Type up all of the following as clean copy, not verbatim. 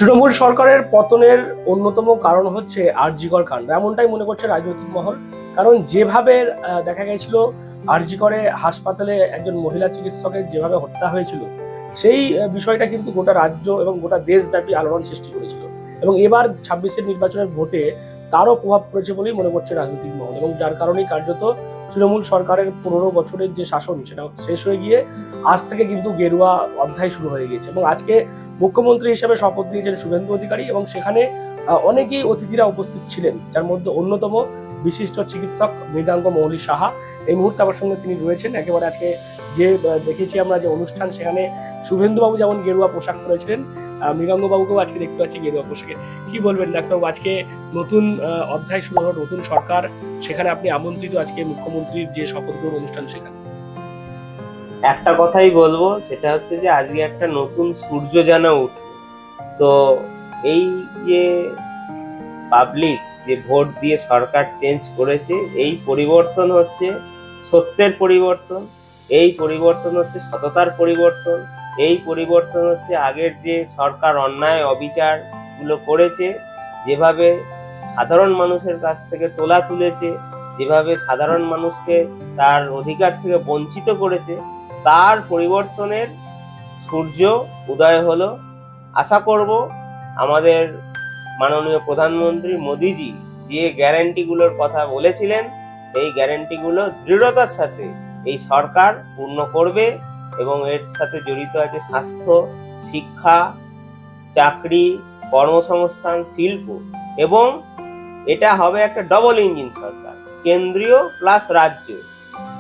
তৃণমূল সরকারের পতনের অন্যতম কারণ হচ্ছে আর.জি. কর কাণ্ড, এমনটাই মনে করছে রাজনৈতিক মহল। কারণ যেভাবে দেখা গেছিল আর.জি. করে হাসপাতালে একজন মহিলা চিকিৎসকের যেভাবে হত্যা হয়েছিল, সেই বিষয়টা কিন্তু গোটা রাজ্য এবং গোটা দেশব্যাপী আলোড়ন সৃষ্টি করেছিল। এবং এবার 26-এর নির্বাচনের ভোটে তারও প্রভাব পড়েছে বলেই মনে করছে রাজনৈতিক মহল, এবং যার কারণেই কার্যত তৃণমূল সরকারের 15 বছরের যে শাসন সেটা শেষ হয়ে গিয়ে আজ থেকে কিন্তু গেরুয়া অধ্যায় শুরু হয়ে গিয়েছে। এবং আজকে মুখ্যমন্ত্রী হিসেবে শপথ নিয়েছেন শুভেন্দু অধিকারী, এবং সেখানে অনেকেই অতিথিরা উপস্থিত ছিলেন, যার মধ্যে অন্যতম বিশিষ্ট চিকিৎসক মৃগাঙ্ক মৌলি সাহা। এই মুহূর্তে আমার সঙ্গে তিনি রয়েছেন। একেবারে আজকে যে দেখেছি আমরা যে অনুষ্ঠান, সেখানে শুভেন্দু বাবু যেমন গেরুয়া পোশাক পরেছিলেন, মৃগাঙ্ক বাবুকেও আজকে দেখতে পাচ্ছি গেরুয়া পোশাকে। কি বলবেন ডাক্তারবাবু, আজকে নতুন অধ্যায় শুরু হলো, নতুন সরকার, সেখানে আপনি আমন্ত্রিত আজকে মুখ্যমন্ত্রীর যে শপথ গ্রহণ অনুষ্ঠান সেখানে। একটা কথাই বলবো, সেটা হচ্ছে যে আজকে একটা নতুন সূর্য যেন উঠল। তো এই যে পাবলিক যে ভোট দিয়ে সরকার চেঞ্জ করেছে, এই পরিবর্তন হচ্ছে সত্যের পরিবর্তন, এই পরিবর্তন হচ্ছে সততার পরিবর্তন, এই পরিবর্তন হচ্ছে আগের যে সরকার অন্যায় অবিচার গুলো করেছে, যেভাবে সাধারণ মানুষের কাছ থেকে তোলা তুলেছে, যেভাবে সাধারণ মানুষকে তার অধিকার থেকে বঞ্চিত করেছে, তার পরিবর্তনের সূর্য উদয় হলো। আশা করব আমাদের মাননীয় প্রধানমন্ত্রী মোদিজি যে গ্যারান্টিগুলোর কথা বলেছিলেন, এই গ্যারান্টিগুলো দৃঢ়তার সাথে এই সরকার পূর্ণ করবে, এবং এর সাথে জড়িত আছে স্বাস্থ্য, শিক্ষা, চাকরি, কর্মসংস্থান, শিল্প, এবং এটা হবে একটা ডবল ইঞ্জিন সরকার, কেন্দ্রীয় প্লাস রাজ্য,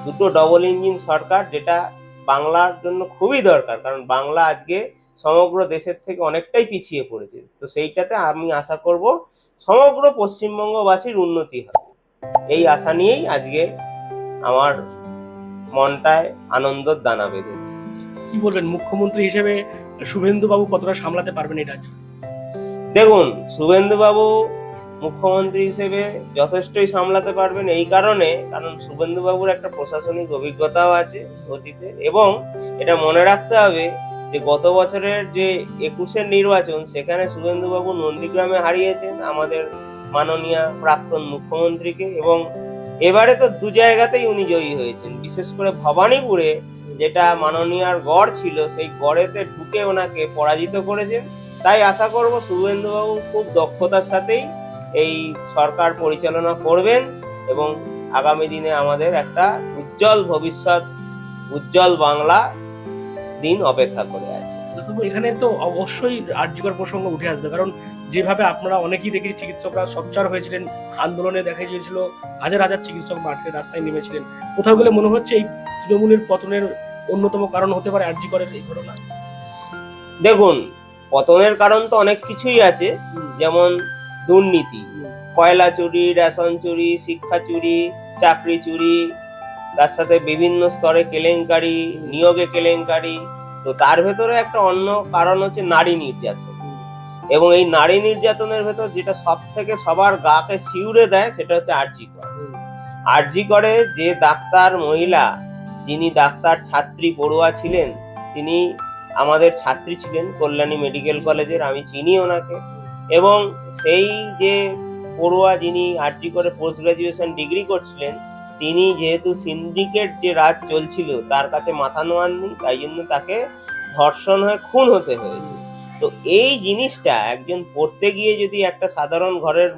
দুটো ডবল ইঞ্জিন সরকার, যেটা বাংলার জন্য খুবই দরকার। কারণ বাংলা আজকে সমগ্র দেশের থেকে অনেকটাই পিছিয়ে পড়েছে। তো সেইটাতে আমি আশা করব সমগ্র পশ্চিমবঙ্গবাসীর উন্নতি হবে। এই আশা নিয়েই আজকে আমার মনটায় আনন্দের দানা বেঁধেছে। কি বলবেন, মুখ্যমন্ত্রী হিসেবে শুভেন্দু বাবু কতটা সামলাতে পারবেন এই রাজ্য? দেখুন, শুভেন্দু বাবু মুখ্যমন্ত্রী হিসেবে যথেষ্টই সামলাতে পারবেন, এই কারণ শুভেন্দু বাবুর একটা প্রশাসনিক অভিজ্ঞতাও আছে অতীতে, এবং এটা মনে রাখতে হবে যে গত বছরের যে 21-এর নির্বাচন, সেখানে শুভেন্দু বাবু নন্দীগ্রামে হারিয়েছেন আমাদের মাননীয় প্রাক্তন মুখ্যমন্ত্রীকে, এবং এবারে তো দু জায়গাতেই উনি জয়ী হয়েছেন। বিশেষ করে ভবানীপুরে, যেটা মাননীয়ার গড় ছিল, সেই গড়েতে ঢুকে ওনাকে পরাজিত করেছেন। তাই আশা করব শুভেন্দুবাবু খুব দক্ষতার সাথেই এই সরকার পরিচালনা করবেন, এবং আগামী দিনে আমাদের একটা উজ্জ্বল ভবিষ্যৎ, উজ্জ্বল বাংলা দিন অপেক্ষা করে আছে। এখানে তো অবশ্যই আর.জি. কর প্রসঙ্গ উঠে আসবে, কারণ যেভাবে আপনারা অনেকেই দেখেছি চিকিৎসকরা সোচ্চার হয়েছিলেন, আন্দোলনে দেখা গিয়েছিল হাজার হাজার চিকিৎসক মাঠে রাস্তায় নেমেছিলেন। কোথাও গেলে মনে হচ্ছে এই তৃণমূলের পতনের অন্যতম কারণ হতে পারে আর.জি. করের এই ঘটনা। দেখুন, পতনের কারণ তো অনেক কিছুই আছে, যেমন দুর্নীতি, কয়লা চুরি, রেশন চুরি, শিক্ষা চুরি, চাকরি চুরি, তার সাথে বিভিন্ন স্তরে কেলেঙ্কারি, নিয়োগে কেলেঙ্কারি। তো তার ভেতরে একটা অন্য কারণ হচ্ছে নারী নির্যাতন, এবং এই নারী নির্যাতনের ভেতর যেটা সব থেকে সবার গাকে শিউরে দেয়, সেটা হচ্ছে আর.জি. কর। আর.জি. করে যে ডাক্তার মহিলা, যিনি ডাক্তার ছাত্রী পড়ুয়া ছিলেন, তিনি আমাদের ছাত্রী ছিলেন কল্যাণী মেডিকেল কলেজের, আমি চিনি ওনাকে। এবং সেই যে পড়ুয়া, যিনি আর.জি. করে পোস্ট গ্রাজুয়েশন ডিগ্রি করছিলেন, তিনি যেহেতু সিন্ডিকেট যে রাজ চলছিল তার কাছে মাথা নোয়াননি, তাই জন্য তাকে ধর্ষণ হয়ে খুন হতে হয়েছে। তো এই জিনিসটা একজন পড়তে গিয়ে যদি একটা সাধারণ ঘরের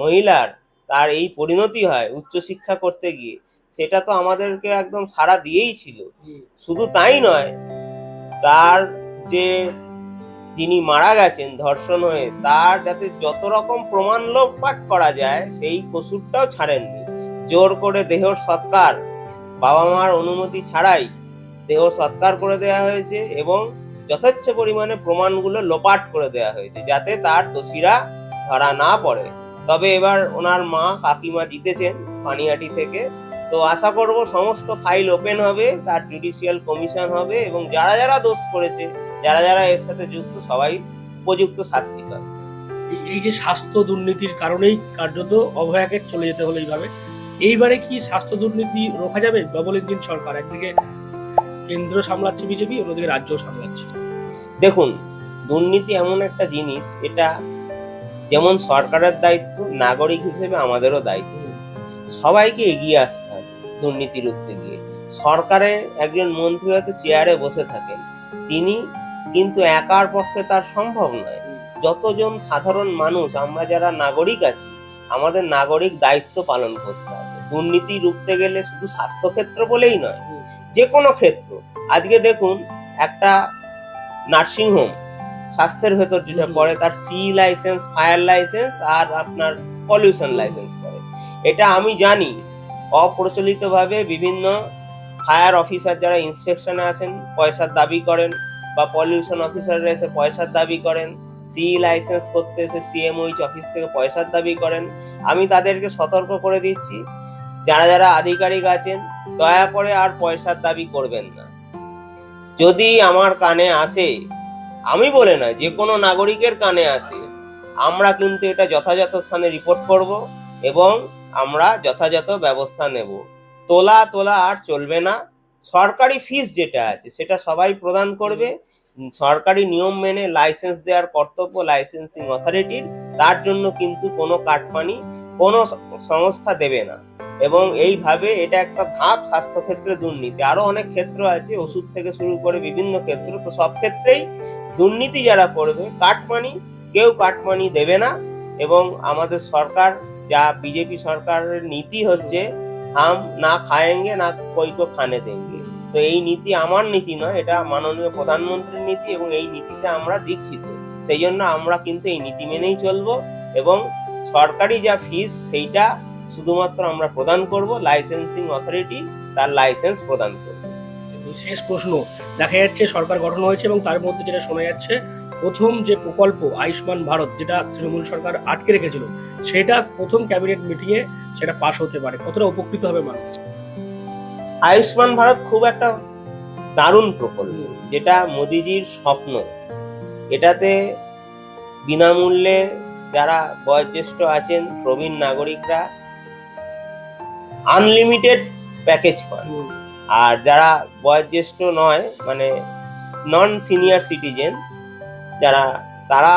মহিলার তার এই পরিণতি হয় উচ্চশিক্ষা করতে গিয়ে, সেটা তো আমাদেরকে একদম সাড়া দিয়েই ছিল। শুধু তাই নয়, তার যে যিনি মারা গেছেন ধর্ষণ হয়ে, তার যাতে যত রকম প্রমাণ লোপাট করা যায় সেই কসুরটাও ছাড়েননি। জোর করে দেহ সৎকার, বাবা মার অনুমতি ছাড়াই দেহ সৎকার করে দেওয়া হয়েছে, এবং যথেচ্ছ পরিমাণে প্রমাণগুলো লোপাট করে দেওয়া হয়েছে, যাতে তার দোষীরা ধরা না পড়ে। তবে এবার ওনার মা কাকিমা জিতেছেন পানিহাটি থেকে। তো আশা করব সমস্ত ফাইল ওপেন হবে, তার জুডিশিয়াল কমিশন হবে, এবং যারা যারা দোষ করেছে, যারা যারা এর সাথে যুক্ত, সবাই উপযুক্ত শাস্তি পাবে। এই যে স্বাস্থ্য দুর্নীতির কারণেই কার্যত অভয়াকে চলে যেতে হলো এইভাবে, এইবারে কি স্বাস্থ্য দুর্নীতি রোখা যাবে? ডবল ইঞ্জিন সরকার, একদিকে কেন্দ্র সামলাচ্ছে বিজেপি, অন্যদিকে রাজ্য সামলাচ্ছে। দেখুন, দুর্নীতি এমন একটা জিনিস, এটা যেমন সরকারের দায়িত্ব, নাগরিক হিসেবে আমাদেরও দায়িত্ব। সবাইকে এগিয়ে আসতে হবে দুর্নীতি রুখতে গিয়ে। সরকারের একজন মন্ত্রী হয়তো চেয়ারে বসে থাকেন, তিনি কিন্তু একার পক্ষে তার সম্ভব নয়। যতজন সাধারণ মানুষ আমরা যারা নাগরিক আছি, আমাদের নাগরিক দায়িত্ব পালন করতে হবে। দুর্নীতি রুখতে গেলে শুধু স্বাস্থ্যক্ষেত্র বলেই নয়, যে কোনো ক্ষেত্র। আজকে দেখুন, একটা নার্সিংহোম স্বাস্থ্যের ভেতর যেটা পড়ে, তার সি লাইসেন্স, ফায়ার লাইসেন্স আর আপনার পলিউশন লাইসেন্স পড়ে। এটা আমি জানি, অপ্রচলিতভাবে বিভিন্ন ফায়ার অফিসার যারা ইন্সপেকশনে আসেন পয়সার দাবি করেন, বা পলিউশন অফিসাররা এসে পয়সার দাবি করেন, সি লাইসেন্স করতে এসে সিএমওইচ অফিস থেকে পয়সার দাবি করেন। আমি তাদেরকে সতর্ক করে দিচ্ছি, যারা যারা আধিকারিক আছেন, দয়া করে আর পয়সার দাবি করবেন না। যদি আমার কানে আসে, আমি বলে না, যে কোনো নাগরিকের কানে আসে, আমরা কিন্তু এটা যথাযথ স্থানে রিপোর্ট করব এবং আমরা যথাযথ ব্যবস্থা নেব। তোলা আর চলবে না। সরকারি ফিস যেটা আছে সেটা সবাই প্রদান করবে। সরকারি নিয়ম মেনে লাইসেন্স দেওয়ার কর্তব্য লাইসেন্সিং অথরিটির। তার জন্য কিন্তু কোনো কাটমানি কোনো সংস্থা দেবে না। এবং এইভাবে এটা একটা ধাপ স্বাস্থ্যক্ষেত্রে দুর্নীতি। আরো অনেক ক্ষেত্র আছে, ওষুধ থেকে শুরু করে বিভিন্ন ক্ষেত্র। তো সব ক্ষেত্রেই দুর্নীতি যারা করবে, কেউ কাটমানি দেবে না। এবং আমাদের সরকার, যা বিজেপি সরকারের নীতি হচ্ছে, হাম না খায়েঙ্গে না কোই কো খানে দেঙ্গে। তো এই নীতি আমার নীতি নয়, এটা মাননীয় প্রধানমন্ত্রীর নীতি, এবং এই নীতিতে আমরা দীক্ষিত। সেই জন্য আমরা কিন্তু এই নীতি মেনেই চলবো, এবং সরকারি যা ফিস সেইটা শুধুমাত্র আমরা প্রদান করব, লাইসেন্সিং অথরিটি তার লাইসেন্স প্রদান করবে। শেষ প্রশ্ন, দেখা যাচ্ছে সরকার গঠন হয়েছে এবং তার মধ্যে যেটা শোনা যাচ্ছে, প্রথম যে প্রকল্প আয়ুষ্মান ভারত, যেটা তৃণমূল সরকার আটকে রেখেছিল, সেটা প্রথম ক্যাবিনেট মিটিংয়ে সেটা পাশ হতে পারে। কতটা উপকৃত হবে মানুষ? আয়ুষ্মান ভারত খুব একটা দারুণ প্রকল্প, যেটা মোদিজির স্বপ্ন। এটাতে বিনামূল্যে যারা বয়োজ্যেষ্ঠ আছেন, প্রবীণ নাগরিকরা আনলিমিটেড প্যাকেজ পান। আর যারা বয়োজ্যেষ্ঠ নয়, মানে নন সিনিয়র সিটিজেন যারা, তারা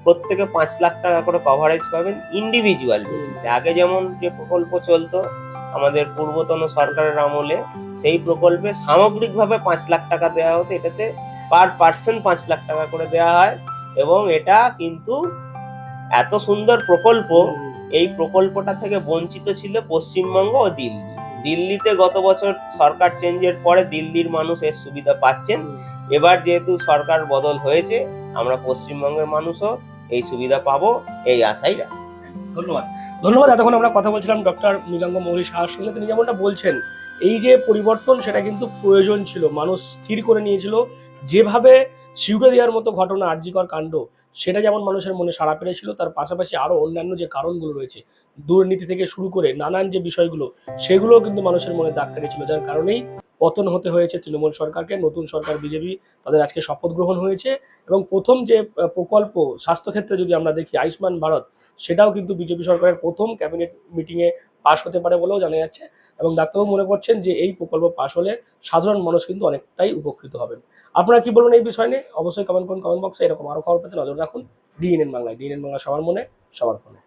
প্রত্যেকে 5 লাখ টাকা করে কভারেজ পাবেন ইন্ডিভিজুয়াল বেসিসে। আগে যেমন যে প্রকল্প চলতো আমাদের পূর্বতন সরকারের আমলে, সেই প্রকল্পে সামগ্রিকভাবে 5 লাখ টাকা দেওয়া হতো। এটাতে পার পার্সন 5 লাখ টাকা করে দেওয়া হয়। এবং এটা কিন্তু এত সুন্দর প্রকল্প, এই প্রকল্পটা থেকে বঞ্চিত ছিল পশ্চিমবঙ্গ ও দিল্লি। দিল্লিতে গত বছর সরকার চেঞ্জের পরে দিল্লির মানুষ এর সুবিধা পাচ্ছেন। এবার যেহেতু সরকার বদল হয়েছে, আমরা পশ্চিমবঙ্গের মানুষও এই সুবিধা পাবো, এই আশাই রাখি। ধন্যবাদ। এতক্ষণ আমরা কথা বলছিলাম ডক্টর মৃগাঙ্ক মৌলী সাহার সঙ্গে। তিনি যেমনটা বলছেন, এই যে পরিবর্তন, সেটা কিন্তু প্রয়োজন ছিল, মানুষ স্থির করে নিয়েছিল। যেভাবে সিউড়ে দেওয়ার মতো ঘটনা, আরজিকর কাণ্ড, সেটা যেমন মানুষের মনে সাড়া পেরেছিল, তার পাশাপাশি আরো অন্যান্য যে কারণগুলো রয়েছে, দুর্নীতি থেকে শুরু করে নানান যে বিষয়গুলো, সেগুলোও কিন্তু মানুষের মনে দাগ কেটেছিল। যার কারণেই পতন হতে হয়েছে তৃণমূল সরকারকে। নতুন সরকার বিজেপি, তাদের আজকে শপথ গ্রহণ হয়েছে। এবং প্রথম যে প্রকল্প স্বাস্থ্যক্ষেত্রে যদি আমরা দেখি, আয়ুষ্মান ভারত, সেটাও কিন্তু বিজেপি সরকারের প্রথম ক্যাবিনেট মিটিংয়ে পাশ হতে পারে বলেও জানা যাচ্ছে। এবং ডাক্তারবাবু মনে করছেন যে এই প্রকল্প পাশ হলে সাধারণ মানুষ কিন্তু অনেকটাই উপকৃত হবেন। আপনারা কি বলবেন এই বিষয় নিয়ে? অবশ্যই কমেন্ট করুন কমেন্ট বক্সে। এরকম আরো খবর পেতে নজর রাখুন ডিএনএন বাংলায়। ডিএনএন বাংলা সবার মনে, সবার ফোনে।